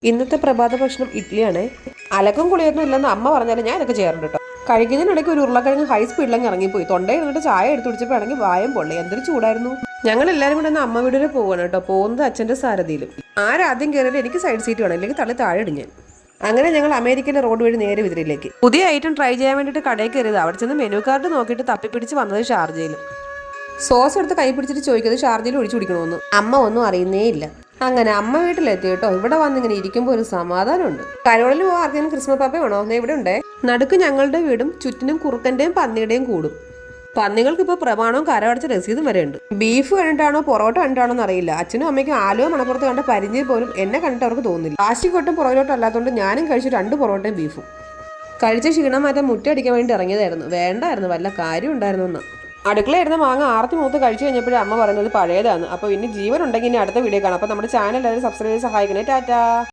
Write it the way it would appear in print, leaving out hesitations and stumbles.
ഇന്നത്തെ പ്രഭാത ഭക്ഷണം ഇഡ്ഡലിയാണ്. അലക്കും കുളിയൊന്നും ഇല്ലെന്ന് അമ്മ പറഞ്ഞാലും ഞാൻ ഇതൊക്കെ ചെയ്യാറുണ്ട് കേട്ടോ. കഴിക്കുന്നതിനിടയ്ക്ക് ഒരു ഉരുളക്കിഴങ്ങ് ഹൈ സ്പീഡിലങ്ങ് ഇറങ്ങിപ്പോയി. തൊണ്ടയിൽ ഇരുന്നിട്ട് ചായ എടുത്ത് കുടിച്ചപ്പോൾ ആണെങ്കിൽ വായം പൊള്ളി. എന്തൊരു ചൂടായിരുന്നു. ഞങ്ങൾ എല്ലാവരും കൂടെ ഒന്ന് അമ്മ വീട്ടിൽ പോവാണ് കേട്ടോ. പോകുന്നത് അച്ഛൻ്റെ സാരഥിയിലും. ആരാദ്യം കയറിയാലും എനിക്ക് സൈഡ് സീറ്റ് വേണം, അല്ലെങ്കിൽ തള്ളി താഴെ ഇടിഞ്ഞാൻ. അങ്ങനെ ഞങ്ങൾ അമേരിക്കയിലെ റോഡ് വഴി നേരെ വിതിരയിലേക്ക്. പുതിയ ഐറ്റം ട്രൈ ചെയ്യാൻ വേണ്ടിയിട്ട് കടയിൽ കയറിയത്. അവിടെ ചെന്ന് മെനു കാർഡ് നോക്കിയിട്ട് തപ്പിപ്പിടിച്ച് വന്നത് ഷാർജയിലും. സോസ് എടുത്ത് കൈ പിടിച്ചിട്ട് ചോദിക്കുന്നത് ഷാർജയിൽ ഒഴിച്ചു കുടിക്കണമെന്ന്. അമ്മ ഒന്നും അറിയുന്നേ ഇല്ല. അങ്ങനെ അമ്മ വീട്ടിലെത്തി കേട്ടോ. ഇവിടെ വന്നിങ്ങനെ ഇരിക്കുമ്പോൾ ഒരു സമാധാനമുണ്ട്. കരോളിൽ പോകാൻ ആർക്കെങ്കിലും ക്രിസ്മസ് പാപ്പ വേണോ? ഇവിടെ ഉണ്ടേ. നടുക്ക് ഞങ്ങളുടെ വീടും ചുറ്റിനും കുറുക്കന്റെയും പന്നിയുടെയും കൂടും. പന്നികൾക്ക് ഇപ്പോൾ പ്രമാണവും കരമടച്ച രസീതും വരെ ഉണ്ട്. ബീഫ് കണ്ടിട്ടാണോ പൊറോട്ട കണ്ടിട്ടാണോ എന്നറിയില്ല. അച്ഛനും അമ്മയ്ക്കും ആലുവ മണപ്പുറത്ത് കണ്ട പരിചയം പോലും എന്നെ കണ്ടിട്ട് അവർക്ക് തോന്നുന്നില്ല. പ്ലാസ്റ്റിക് കൊട്ടും പുറകിലോട്ടും അല്ലാത്തതുകൊണ്ട് ഞാനും കഴിച്ചു 2 പൊറോട്ടയും ബീഫും. കഴിച്ച ക്ഷീണം മാറ്റാൻ മുറ്റടിക്കാൻ വേണ്ടി ഇറങ്ങിയതായിരുന്നു. വേണ്ടായിരുന്നു, വല്ല കാര്യം ഉണ്ടായിരുന്നു എന്ന്. അടുക്കളയായിരുന്ന മാങ്ങ ആർത്തി മൂത്ത് കഴിച്ചു കഴിഞ്ഞപ്പോഴും അമ്മ പറയുന്നത് പഴയതാണ്. അപ്പോൾ ഇനി ജീവൻ ഉണ്ടെങ്കിൽ ഇനി അടുത്ത വീഡിയോ കാണാം. അപ്പോൾ നമ്മുടെ ചാനൽ എല്ലാവരും സബ്സ്ക്രൈബ് ചെയ്ത് സഹായിക്കണേ. ടാറ്റാ.